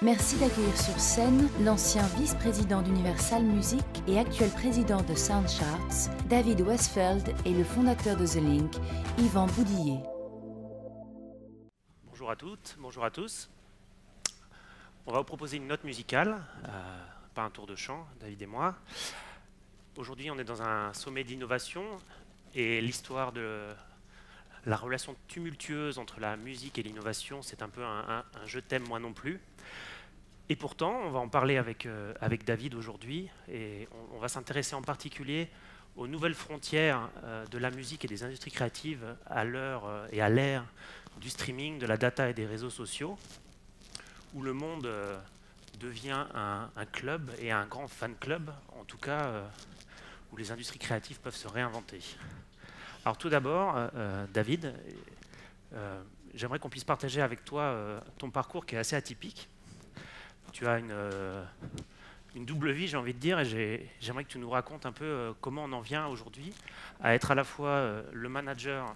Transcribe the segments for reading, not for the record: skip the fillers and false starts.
Merci d'accueillir sur scène l'ancien vice-président d'Universal Music et actuel président de Soundcharts, David Westfeld, et le fondateur de The Link, Yvan Boudillier. Bonjour à toutes, bonjour à tous. On va vous proposer une note musicale, pas un tour de chant, David et moi. Aujourd'hui, on est dans un sommet d'innovation et l'histoire de la relation tumultueuse entre la musique et l'innovation, c'est un peu un je t'aime moi non plus. Et pourtant, on va en parler avec David aujourd'hui et on va s'intéresser en particulier aux nouvelles frontières de la musique et des industries créatives à l'heure et à l'ère du streaming, de la data et des réseaux sociaux, où le monde devient un club et un grand fan club, en tout cas où les industries créatives peuvent se réinventer. Alors tout d'abord, David, j'aimerais qu'on puisse partager avec toi ton parcours qui est assez atypique. Tu as une double vie, j'ai envie de dire, et j'aimerais que tu nous racontes un peu comment on en vient aujourd'hui à être à la fois le manager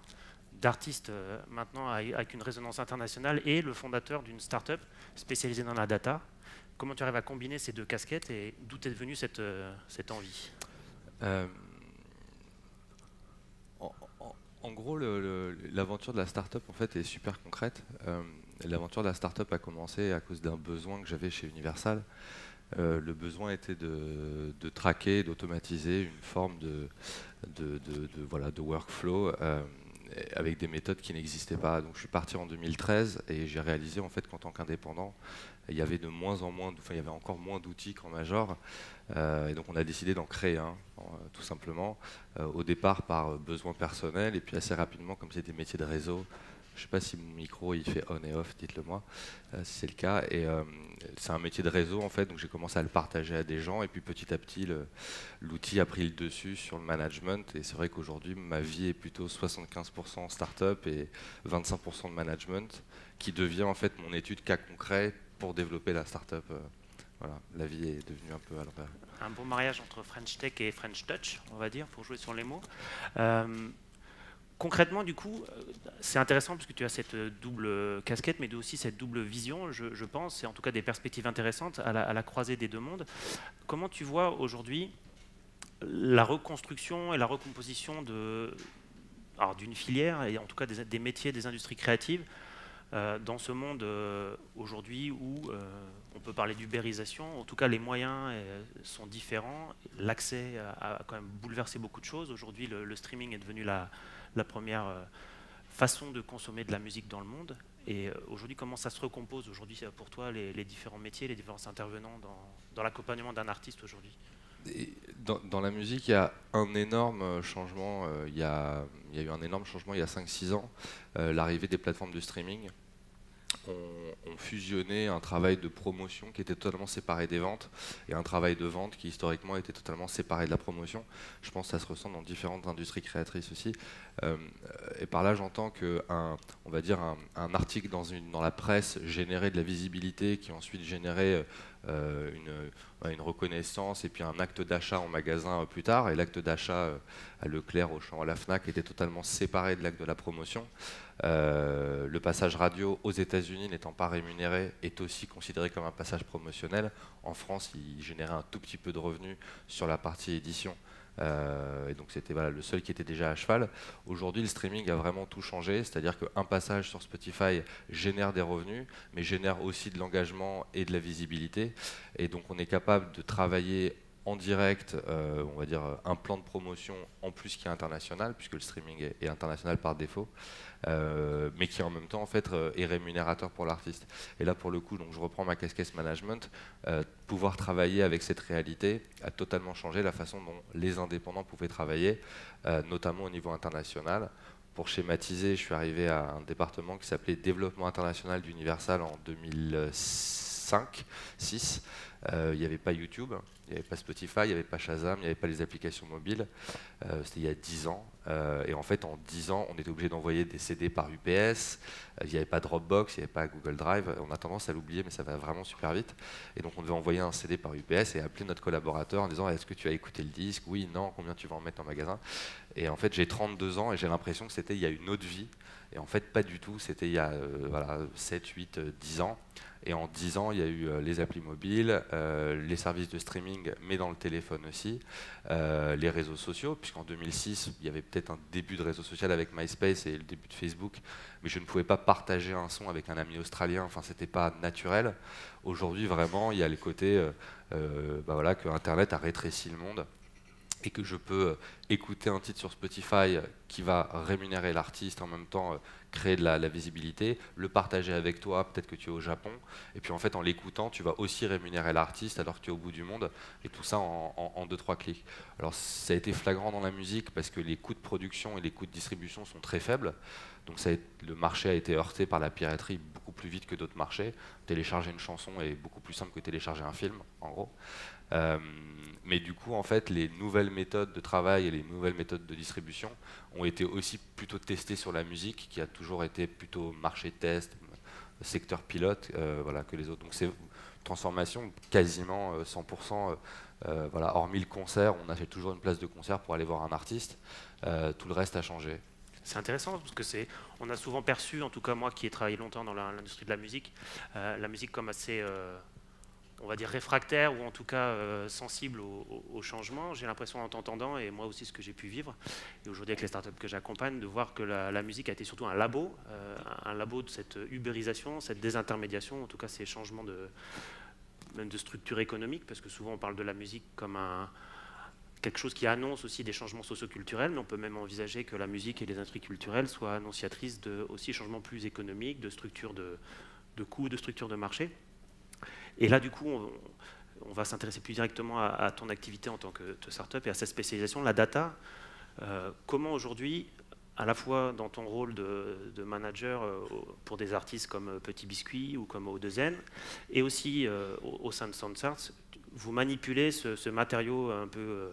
d'artistes maintenant avec une résonance internationale et le fondateur d'une start-up spécialisée dans la data. Comment tu arrives à combiner ces deux casquettes et d'où est venue cette envie? En gros, l'aventure de la start-up en fait est super concrète. L'aventure de la start-up a commencé à cause d'un besoin que j'avais chez Universal. Le besoin était de traquer, d'automatiser une forme de workflow avec des méthodes qui n'existaient pas. Donc je suis parti en 2013 et j'ai réalisé en fait qu'en tant qu'indépendant, il y avait de moins en moins, il y avait encore moins d'outils qu'en major. Et donc on a décidé d'en créer un, tout simplement, au départ par besoin personnel et puis assez rapidement, comme c'est des métiers de réseau. Je ne sais pas si mon micro il fait on et off, dites-le moi si c'est le cas. Et c'est un métier de réseau en fait, donc j'ai commencé à le partager à des gens et puis petit à petit l'outil a pris le dessus sur le management. Et c'est vrai qu'aujourd'hui ma vie est plutôt 75% start-up et 25% de management, qui devient en fait mon étude cas concret pour développer la start-up. Voilà, la vie est devenue un peu à l'envers. Un bon mariage entre French Tech et French Touch, on va dire, pour jouer sur les mots. Concrètement, du coup, c'est intéressant parce que tu as cette double casquette, mais aussi cette double vision, je pense, et en tout cas des perspectives intéressantes à la croisée des deux mondes. Comment tu vois aujourd'hui la reconstruction et la recomposition d'une filière, et en tout cas des métiers, des industries créatives, dans ce monde aujourd'hui où on peut parler d'ubérisation, en tout cas les moyens sont différents, l'accès a quand même bouleversé beaucoup de choses. Aujourd'hui, le streaming est devenu la première façon de consommer de la musique dans le monde. Et aujourd'hui, comment ça se recompose aujourd'hui pour toi, les différents métiers, les différents intervenants dans l'accompagnement d'un artiste aujourd'hui? Dans la musique, il y a un énorme changement. Il y a eu un énorme changement il y a 5-6 ans. L'arrivée des plateformes de streaming ont fusionné un travail de promotion qui était totalement séparé des ventes et un travail de vente qui historiquement était totalement séparé de la promotion. Je pense que ça se ressent dans différentes industries créatrices aussi. Et par là, j'entends on va dire un article dans la presse générait de la visibilité qui ensuite générait une reconnaissance et puis un acte d'achat en magasin plus tard. Et l'acte d'achat à Leclerc, Auchan, à la Fnac était totalement séparé de l'acte de la promotion. Le passage radio aux États-Unis n'étant pas rémunéré est aussi considéré comme un passage promotionnel. En France, il générait un tout petit peu de revenus sur la partie édition. Et donc c'était le seul qui était déjà à cheval. Aujourd'hui, le streaming a vraiment tout changé, c'est-à-dire qu'un passage sur Spotify génère des revenus, mais génère aussi de l'engagement et de la visibilité. Et donc on est capable de travailler en direct, on va dire un plan de promotion en plus qui est international, puisque le streaming est international par défaut, mais qui en même temps en fait est rémunérateur pour l'artiste. Et là pour le coup, donc je reprends ma casquette management, pouvoir travailler avec cette réalité a totalement changé la façon dont les indépendants pouvaient travailler, notamment au niveau international. Pour schématiser, je suis arrivé à un département qui s'appelait Développement international d'Universal en 2005-6. Il n'y avait pas YouTube, il n'y avait pas Spotify, il n'y avait pas Shazam, il n'y avait pas les applications mobiles. C'était il y a 10 ans. Et en fait, en 10 ans, on était obligé d'envoyer des CD par UPS. Il n'y avait pas Dropbox, il n'y avait pas Google Drive. On a tendance à l'oublier, mais ça va vraiment super vite. Et donc, on devait envoyer un CD par UPS et appeler notre collaborateur en disant « Est-ce que tu as écouté le disque? Oui, non, combien tu vas en mettre en magasin ?» Et en fait, j'ai 32 ans et j'ai l'impression que c'était il y a une autre vie. Et en fait, pas du tout, c'était il y a voilà, 7, 8, 10 ans. Et en 10 ans, il y a eu les applis mobiles, les services de streaming, mais dans le téléphone aussi, les réseaux sociaux, puisqu'en 2006, il y avait peut-être un début de réseau social avec MySpace et le début de Facebook, mais je ne pouvais pas partager un son avec un ami australien, enfin, c'était pas naturel. Aujourd'hui, vraiment, il y a le côté voilà, que Internet a rétréci le monde, et que je peux écouter un titre sur Spotify qui va rémunérer l'artiste, en même temps créer de la visibilité, le partager avec toi, peut-être que tu es au Japon, et puis en fait en l'écoutant, tu vas aussi rémunérer l'artiste alors que tu es au bout du monde, et tout ça en 2-3 clics. Alors ça a été flagrant dans la musique parce que les coûts de production et les coûts de distribution sont très faibles, donc le marché a été heurté par la piraterie beaucoup plus vite que d'autres marchés. Télécharger une chanson est beaucoup plus simple que télécharger un film, en gros. Mais du coup, en fait, les nouvelles méthodes de travail et les nouvelles méthodes de distribution ont été aussi plutôt testées sur la musique, qui a toujours été plutôt marché test, secteur pilote, voilà, que les autres. Donc c'est une transformation quasiment 100%. Voilà, hormis le concert, on a fait toujours une place de concert pour aller voir un artiste. Tout le reste a changé. C'est intéressant parce que on a souvent perçu, en tout cas moi qui ai travaillé longtemps dans l'industrie de la musique comme assez on va dire réfractaire ou en tout cas sensible au changement. J'ai l'impression en t'entendant, et moi aussi ce que j'ai pu vivre, et aujourd'hui avec les startups que j'accompagne, de voir que la musique a été surtout un labo de cette ubérisation, cette désintermédiation, en tout cas ces changements même de structure économique, parce que souvent on parle de la musique comme quelque chose qui annonce aussi des changements socioculturels, mais on peut même envisager que la musique et les industries culturelles soient annonciatrices de aussi changements plus économiques, de structure de coûts, de structure de marché. Et là, du coup, on va s'intéresser plus directement à ton activité en tant que startup et à cette spécialisation, la data. Comment aujourd'hui, à la fois dans ton rôle de manager pour des artistes comme Petit Biscuit ou comme O2N, et aussi au sein de SoundCharts, vous manipulez ce matériau un peu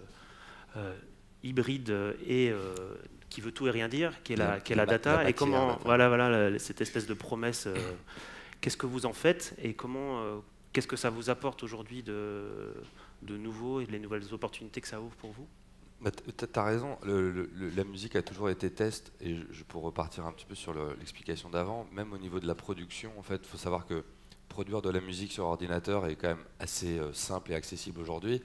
hybride et qui veut tout et rien dire, qui est la data, et comment, voilà, cette espèce de promesse, qu'est-ce que vous en faites et comment, qu'est-ce que ça vous apporte aujourd'hui de nouveau et les nouvelles opportunités que ça ouvre pour vous? Bah, tu as raison, la musique a toujours été test, et pour repartir un petit peu sur l'explication d'avant, même au niveau de la production, en fait, il faut savoir que produire de la musique sur ordinateur est quand même assez simple et accessible aujourd'hui.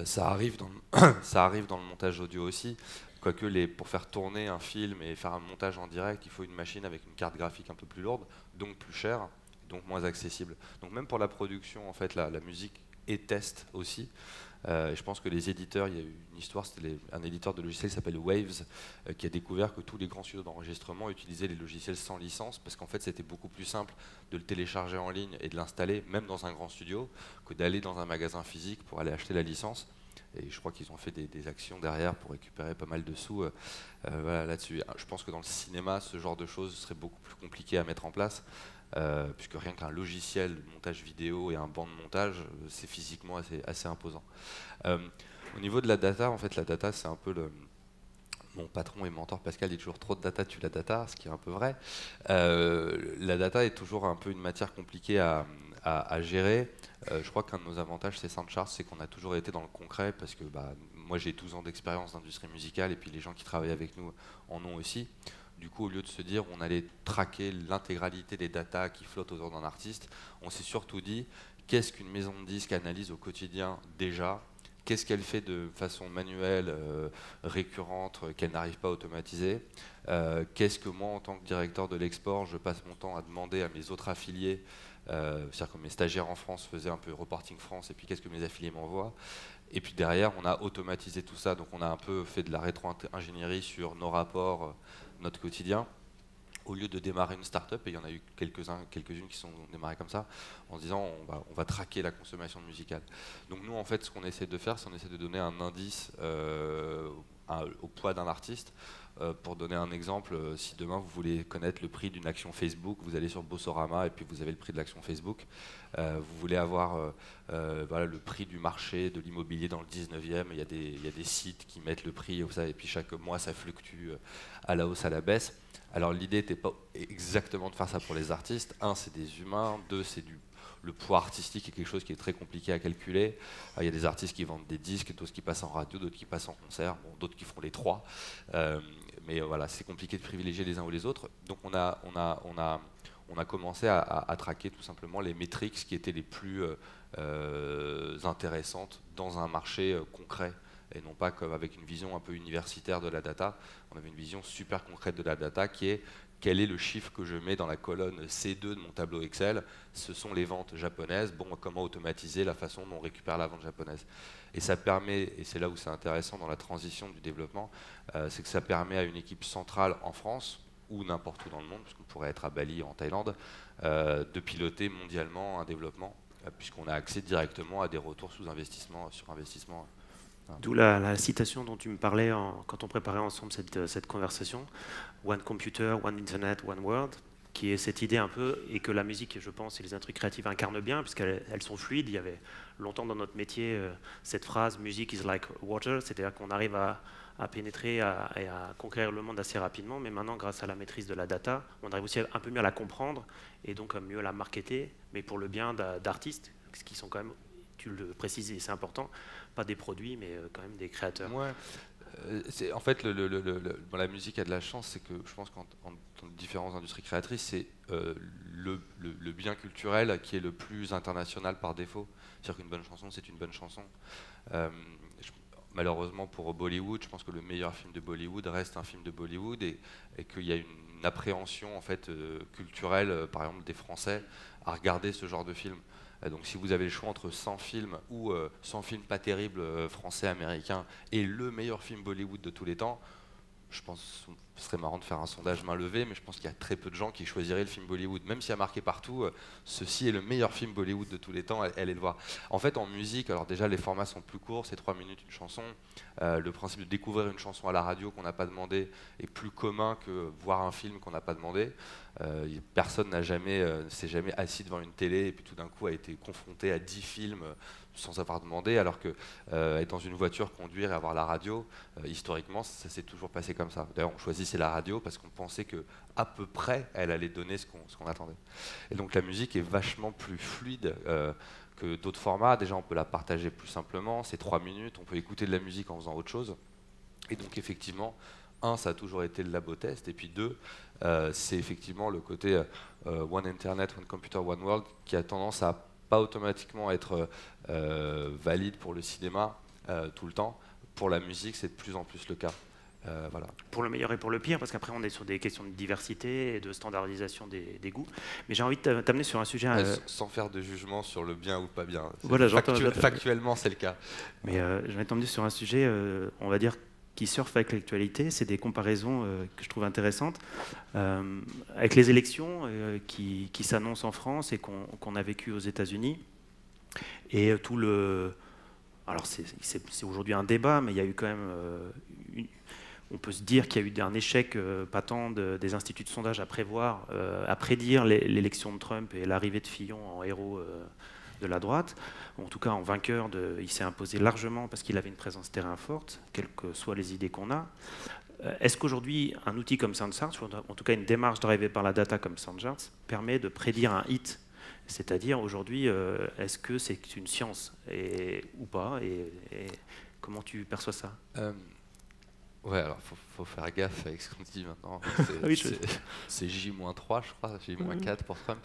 Ça arrive dans le montage audio aussi, quoique pour faire tourner un film et faire un montage en direct, il faut une machine avec une carte graphique un peu plus lourde, donc plus chère, donc moins accessible. Donc même pour la production, en fait, la musique est test aussi. Je pense que les éditeurs, il y a eu une histoire, c'était un éditeur de logiciels qui s'appelle Waves, qui a découvert que tous les grands studios d'enregistrement utilisaient les logiciels sans licence, parce qu'en fait c'était beaucoup plus simple de le télécharger en ligne et de l'installer, même dans un grand studio, que d'aller dans un magasin physique pour aller acheter la licence. Et je crois qu'ils ont fait des actions derrière pour récupérer pas mal de sous voilà, là-dessus. Je pense que dans le cinéma, ce genre de choses serait beaucoup plus compliqué à mettre en place. Puisque rien qu'un logiciel de montage vidéo et un banc de montage, c'est physiquement assez imposant. Au niveau de la data, en fait, la data, c'est un peu mon patron et mentor Pascal dit toujours trop de data tue la data, ce qui est un peu vrai. La data est toujours un peu une matière compliquée à gérer. Je crois qu'un de nos avantages, c'est SoundCharts, c'est qu'on a toujours été dans le concret, parce que moi j'ai 12 ans d'expérience d'industrie musicale, et puis les gens qui travaillent avec nous en ont aussi. Du coup, au lieu de se dire on allait traquer l'intégralité des datas qui flottent autour d'un artiste, on s'est surtout dit qu'est-ce qu'une maison de disques analyse au quotidien déjà, qu'est-ce qu'elle fait de façon manuelle, récurrente, qu'elle n'arrive pas à automatiser, qu'est-ce que moi, en tant que directeur de l'export, je passe mon temps à demander à mes autres affiliés, c'est-à-dire que mes stagiaires en France faisaient un peu reporting France, et puis qu'est-ce que mes affiliés m'envoient. Et puis derrière, on a automatisé tout ça, donc on a un peu fait de la rétro-ingénierie sur nos rapports, notre quotidien, au lieu de démarrer une start-up, et il y en a eu quelques-unes qui sont démarrées comme ça, en se disant on va traquer la consommation musicale. Donc nous, en fait, ce qu'on essaie de faire, c'est qu'on essaie de donner un indice au poids d'un artiste. Pour donner un exemple, si demain vous voulez connaître le prix d'une action Facebook, vous allez sur Boursorama et puis vous avez le prix de l'action Facebook. Vous voulez avoir voilà, le prix du marché de l'immobilier dans le 19e, il y a des sites qui mettent le prix, et puis chaque mois ça fluctue à la hausse, à la baisse. Alors l'idée n'était pas exactement de faire ça pour les artistes. Un, c'est des humains. Deux, c'est du le poids artistique est quelque chose qui est très compliqué à calculer. Il y a des artistes qui vendent des disques, d'autres qui passent en radio, d'autres qui passent en concert, bon, d'autres qui font les trois. Mais voilà, c'est compliqué de privilégier les uns ou les autres. Donc on a commencé à traquer tout simplement les métriques qui étaient les plus intéressantes dans un marché concret, et non pas comme avec une vision un peu universitaire de la data. On avait une vision super concrète de la data qui est quel est le chiffre que je mets dans la colonne C2 de mon tableau Excel. Ce sont les ventes japonaises. Bon, comment automatiser la façon dont on récupère la vente japonaise. Et ça permet, et c'est là où c'est intéressant dans la transition du développement, c'est que ça permet à une équipe centrale en France, ou n'importe où dans le monde, puisqu'on pourrait être à Bali ou en Thaïlande, de piloter mondialement un développement, puisqu'on a accès directement à des retours sur investissement. D'où la citation dont tu me parlais quand on préparait ensemble cette conversation, One Computer, One Internet, One World, qui est cette idée un peu, et que la musique, je pense, et les industries créatives incarnent bien, puisqu'elles sont fluides. Il y avait longtemps dans notre métier cette phrase « music is like water », c'est-à-dire qu'on arrive à pénétrer et à conquérir le monde assez rapidement, mais maintenant, grâce à la maîtrise de la data, on arrive aussi un peu mieux à la comprendre, et donc à mieux la marketer, mais pour le bien d'artistes, qui sont quand même, tu le précises et c'est important, pas des produits, mais quand même des créateurs. Ouais. En fait, la musique a de la chance, c'est que je pense qu'en différentes industries créatrices, c'est le bien culturel qui est le plus international par défaut. C'est-à-dire qu'une bonne chanson, c'est une bonne chanson. Malheureusement pour Bollywood, je pense que le meilleur film de Bollywood reste un film de Bollywood, et qu'il y a une appréhension en fait, culturelle, par exemple des Français, à regarder ce genre de film. Donc si vous avez le choix entre 100 films ou 100 films pas terribles français, américains, et le meilleur film Bollywood de tous les temps, je pense que ce serait marrant de faire un sondage main levée, mais je pense qu'il y a très peu de gens qui choisiraient le film Bollywood. Même s'il y a marqué partout, ceci est le meilleur film Bollywood de tous les temps, allez le voir. En fait, en musique, alors déjà les formats sont plus courts, c'est 3 minutes une chanson. Le principe de découvrir une chanson à la radio qu'on n'a pas demandé est plus commun que voir un film qu'on n'a pas demandé. Personne s'est jamais assis devant une télé et puis tout d'un coup a été confronté à 10 films sans avoir demandé, alors que être dans une voiture, conduire et avoir la radio, historiquement, ça s'est toujours passé comme ça. D'ailleurs, on choisissait la radio parce qu'on pensait que à peu près, elle allait donner ce qu'on attendait. Et donc la musique est vachement plus fluide que d'autres formats. Déjà, on peut la partager plus simplement, c'est 3 minutes, on peut écouter de la musique en faisant autre chose. Et donc effectivement, ça a toujours été le labo test, et puis 2, c'est effectivement le côté One Internet, One Computer, One World, qui a tendance à pas automatiquement être valide pour le cinéma tout le temps. Pour la musique, c'est de plus en plus le cas. Voilà. Pour le meilleur et pour le pire, parce qu'après on est sur des questions de diversité et de standardisation des goûts. Mais j'ai envie de t'amener sur un sujet... Sans faire de jugement sur le bien ou pas bien. Voilà, factuellement, c'est le cas. Mais je vais t'emmener sur un sujet, on va dire, qui surfe avec l'actualité. C'est des comparaisons que je trouve intéressantes. Avec les élections qui s'annoncent en France et qu'on a vécues aux États-Unis. Et tout le... Alors c'est aujourd'hui un débat, mais il y a eu quand même... on peut se dire qu'il y a eu un échec patent des instituts de sondage à prédire l'élection de Trump et l'arrivée de Fillon en héros de la droite. En tout cas, en vainqueur, il s'est imposé largement parce qu'il avait une présence terrain forte, quelles que soient les idées qu'on a. Est-ce qu'aujourd'hui, un outil comme SoundCharts, ou en tout cas une démarche drivée par la data comme SoundCharts, permet de prédire un hit? C'est-à-dire, aujourd'hui, est-ce que c'est une science ou pas, et comment tu perçois ça? Ouais, alors faut faire gaffe avec ce qu'on dit maintenant. C'est J-3, je crois, J-4 pour Trump.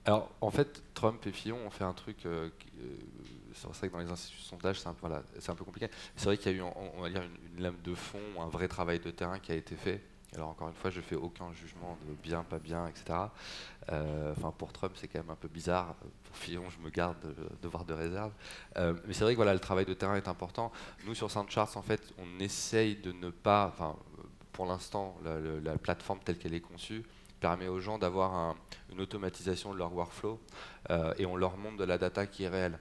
Alors, en fait, Trump et Fillon ont fait un truc. C'est vrai que dans les instituts de sondage, c'est un peu compliqué. C'est vrai qu'il y a eu, on va dire, une lame de fond, un vrai travail de terrain qui a été fait. Alors, encore une fois, je ne fais aucun jugement de bien, pas bien, etc. Enfin, pour Trump, c'est quand même un peu bizarre. Pour Fillon, je me garde de voir de réserve. Mais c'est vrai que voilà, le travail de terrain est important. Nous, sur SoundCharts, en fait, on essaye de ne pas. Enfin, pour l'instant, la plateforme telle qu'elle est conçue permet aux gens d'avoir une automatisation de leur workflow et on leur montre de la data qui est réelle.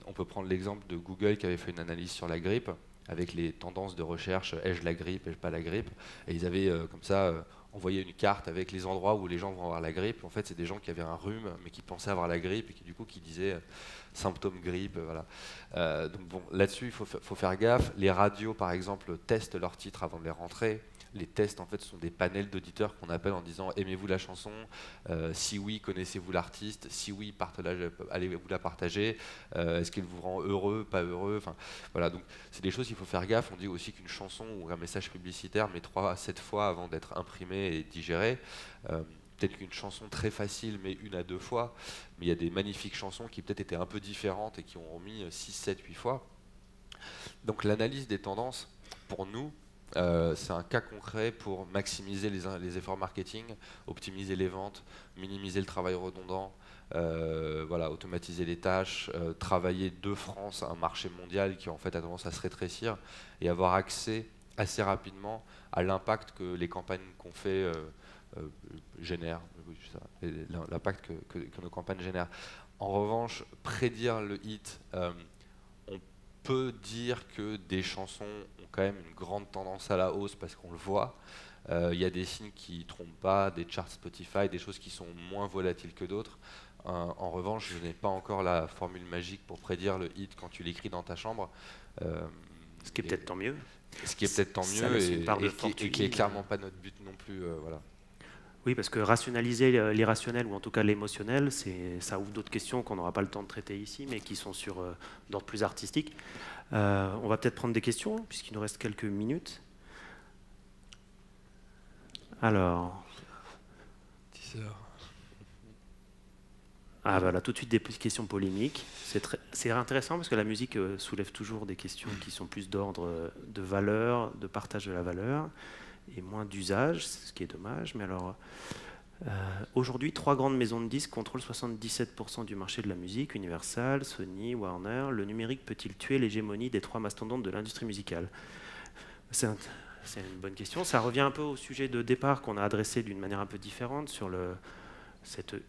On peut prendre l'exemple de Google qui avait fait une analyse sur la grippe avec les tendances de recherche, ai-je la grippe, ai-je pas la grippe, et ils avaient comme ça envoyé une carte avec les endroits où les gens vont avoir la grippe. En fait, c'est des gens qui avaient un rhume mais qui pensaient avoir la grippe et qui du coup qui disaient symptômes grippe, voilà. Donc bon, là-dessus il faut faire gaffe. Les radios par exemple testent leurs titres avant de les rentrer. les tests en fait sont des panels d'auditeurs qu'on appelle en disant aimez-vous la chanson, si oui connaissez-vous l'artiste, si oui allez-vous la partager, est-ce qu'elle vous rend heureux, pas heureux, enfin voilà, donc c'est des choses qu'il faut faire gaffe. On dit aussi qu'une chanson ou un message publicitaire met 3 à 7 fois avant d'être imprimé et digéré. Peut-être qu'une chanson très facile met 1 à 2 fois, mais il y a des magnifiques chansons qui peut-être étaient un peu différentes et qui ont mis 6, 7, 8 fois. Donc l'analyse des tendances, pour nous, c'est un cas concret pour maximiser les efforts marketing, optimiser les ventes, minimiser le travail redondant, voilà, automatiser les tâches, travailler de France un marché mondial qui en fait a tendance à se rétrécir et avoir accès assez rapidement à l'impact que les campagnes qu'on fait génèrent, l'impact que nos campagnes génèrent. En revanche, prédire le hit, on peut dire que des chansons ont quand même une grande tendance à la hausse parce qu'on le voit. Il y a des signes qui ne trompent pas, des charts Spotify, des choses qui sont moins volatiles que d'autres. En revanche, je n'ai pas encore la formule magique pour prédire le hit quand tu l'écris dans ta chambre. Ce qui est peut-être tant mieux. Ce qui est peut-être tant mieux et qui n'est clairement pas notre but non plus. Voilà. Oui, parce que rationaliser l'irrationnel ou en tout cas l'émotionnel, ça ouvre d'autres questions qu'on n'aura pas le temps de traiter ici, mais qui sont d'ordre plus artistique. On va peut-être prendre des questions, puisqu'il nous reste quelques minutes. Alors. 10 heures. Ah voilà, tout de suite des questions polémiques. C'est intéressant parce que la musique soulève toujours des questions qui sont plus d'ordre de valeur, de partage de la valeur, et moins d'usage, ce qui est dommage. Mais alors, aujourd'hui, 3 grandes maisons de disques contrôlent 77% du marché de la musique, Universal, Sony, Warner. Le numérique peut-il tuer l'hégémonie des 3 mastodontes de l'industrie musicale? C'est une bonne question. Ça revient un peu au sujet de départ qu'on a adressé d'une manière un peu différente sur le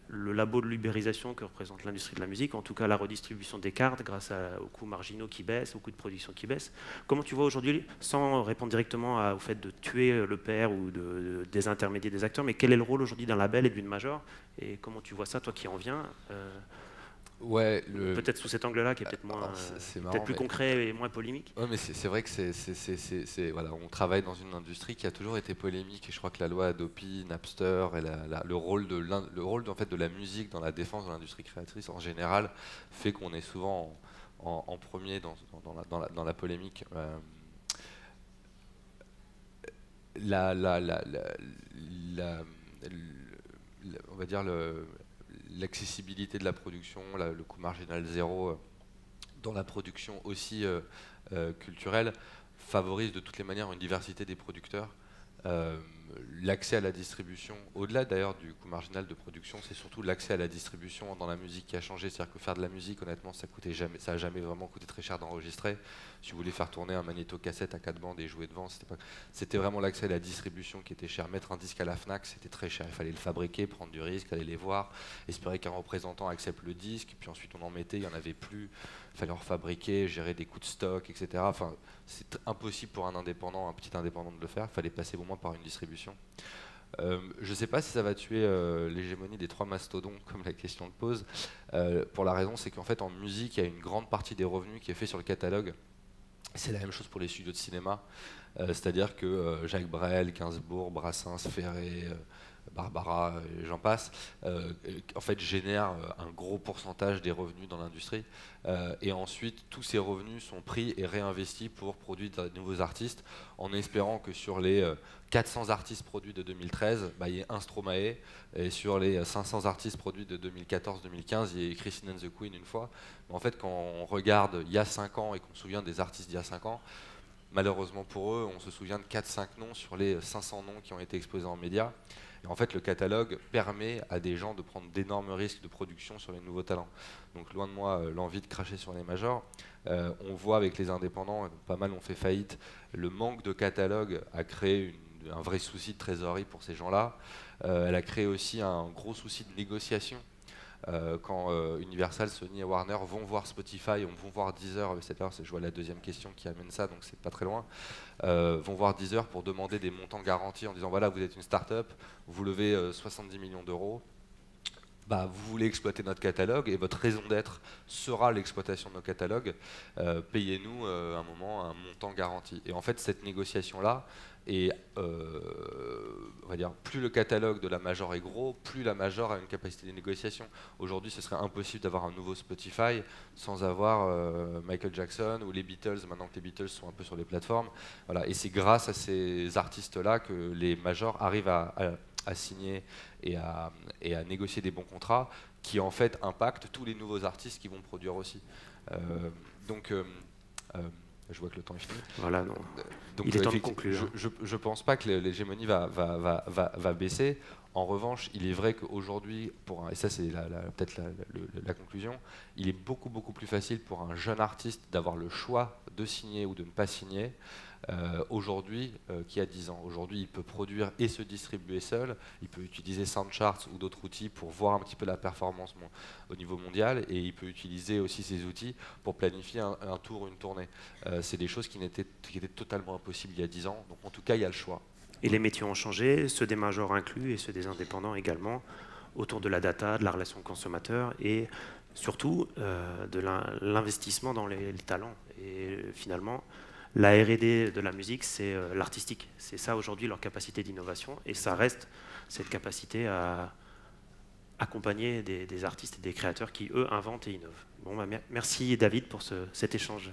labo de l'ubérisation que représente l'industrie de la musique, en tout cas la redistribution des cartes grâce aux coûts marginaux qui baissent, aux coûts de production qui baissent. Comment tu vois aujourd'hui, sans répondre directement au fait de tuer le père ou de désintermédier des acteurs, mais quel est le rôle aujourd'hui d'un label et d'une major, et comment tu vois ça, toi qui en viens Ouais, peut-être sous cet angle-là, qui est peut-être moins, peut-être plus concret et moins polémique. Ouais, mais c'est vrai que voilà, on travaille dans une industrie qui a toujours été polémique, et je crois que la loi Adopi, Napster et le rôle en fait de la musique dans la défense de l'industrie créatrice en général fait qu'on est souvent en premier dans la polémique. On va dire l'accessibilité de la production, le coût marginal zéro dans la production aussi culturelle favorise de toutes les manières une diversité des producteurs. L'accès à la distribution, au-delà d'ailleurs du coût marginal de production, c'est surtout l'accès à la distribution dans la musique qui a changé. C'est-à-dire que faire de la musique, honnêtement, ça a jamais vraiment coûté très cher d'enregistrer. Si vous voulez faire tourner un magnéto-cassette à 4 bandes et jouer devant, c'était vraiment l'accès à la distribution qui était cher. Mettre un disque à la Fnac, c'était très cher. Il fallait le fabriquer, prendre du risque, aller les voir, espérer qu'un représentant accepte le disque, puis ensuite on en mettait, il n'y en avait plus. Il fallait en refabriquer, gérer des coûts de stock, etc. Enfin, c'est impossible pour un indépendant, un petit indépendant de le faire. Il fallait passer au moins par une distribution. Je ne sais pas si ça va tuer l'hégémonie des 3 mastodontes, comme la question le pose. Pour la raison, c'est qu'en fait, en musique, il y a une grande partie des revenus qui est fait sur le catalogue. C'est la même chose pour les studios de cinéma. C'est-à-dire que Jacques Brel, Gainsbourg, Brassens, Ferré, Barbara, j'en passe, en fait génèrent un gros pourcentage des revenus dans l'industrie. Et ensuite, tous ces revenus sont pris et réinvestis pour produire de nouveaux artistes, en espérant que sur les 400 artistes produits de 2013, il y ait un Stromae, et sur les 500 artistes produits de 2014-2015, il y ait Christine and the Queen une fois. Mais en fait, quand on regarde il y a 5 ans et qu'on se souvient des artistes d'il y a 5 ans, malheureusement pour eux, on se souvient de 4-5 noms sur les 500 noms qui ont été exposés en médias. Et en fait, le catalogue permet à des gens de prendre d'énormes risques de production sur les nouveaux talents. Donc loin de moi l'envie de cracher sur les majors. On voit avec les indépendants, pas mal ont fait faillite, le manque de catalogue a créé un vrai souci de trésorerie pour ces gens-là. Elle a créé aussi un gros souci de négociation. Quand Universal, Sony et Warner vont voir Spotify, vont voir Deezer, je vois la deuxième question qui amène ça, donc c'est pas très loin, vont voir Deezer pour demander des montants garantis en disant voilà, vous êtes une start-up, vous levez 70 millions d'euros, bah, vous voulez exploiter notre catalogue et votre raison d'être sera l'exploitation de nos catalogues, payez-nous un moment un montant garanti. Et en fait, cette négociation-là, et on va dire, plus le catalogue de la major est gros, plus la major a une capacité de négociation. Aujourd'hui, ce serait impossible d'avoir un nouveau Spotify sans avoir Michael Jackson ou les Beatles, maintenant que les Beatles sont un peu sur les plateformes. Voilà. Et c'est grâce à ces artistes-là que les majors arrivent à signer et à négocier des bons contrats qui en fait impactent tous les nouveaux artistes qui vont produire aussi. Je vois que le temps est fini. Voilà, non. Donc, il est temps de conclure. Je pense pas que l'hégémonie va baisser. En revanche, il est vrai qu'aujourd'hui, et ça c'est peut-être la conclusion, il est beaucoup plus facile pour un jeune artiste d'avoir le choix de signer ou de ne pas signer aujourd'hui qu'il y a 10 ans. Aujourd'hui, il peut produire et se distribuer seul, il peut utiliser Soundcharts ou d'autres outils pour voir un petit peu la performance au niveau mondial, et il peut utiliser aussi ces outils pour planifier un tour, une tournée. C'est des choses qui étaient totalement impossibles il y a 10 ans, donc en tout cas, il y a le choix. Et les métiers ont changé, ceux des majors inclus et ceux des indépendants également, autour de la data, de la relation consommateur et surtout de l'investissement dans les talents. Et finalement, la R&D de la musique, c'est l'artistique. C'est ça aujourd'hui leur capacité d'innovation, et ça reste cette capacité à accompagner des artistes et des créateurs qui, eux, inventent et innovent. Bon, bah, merci David pour cet échange.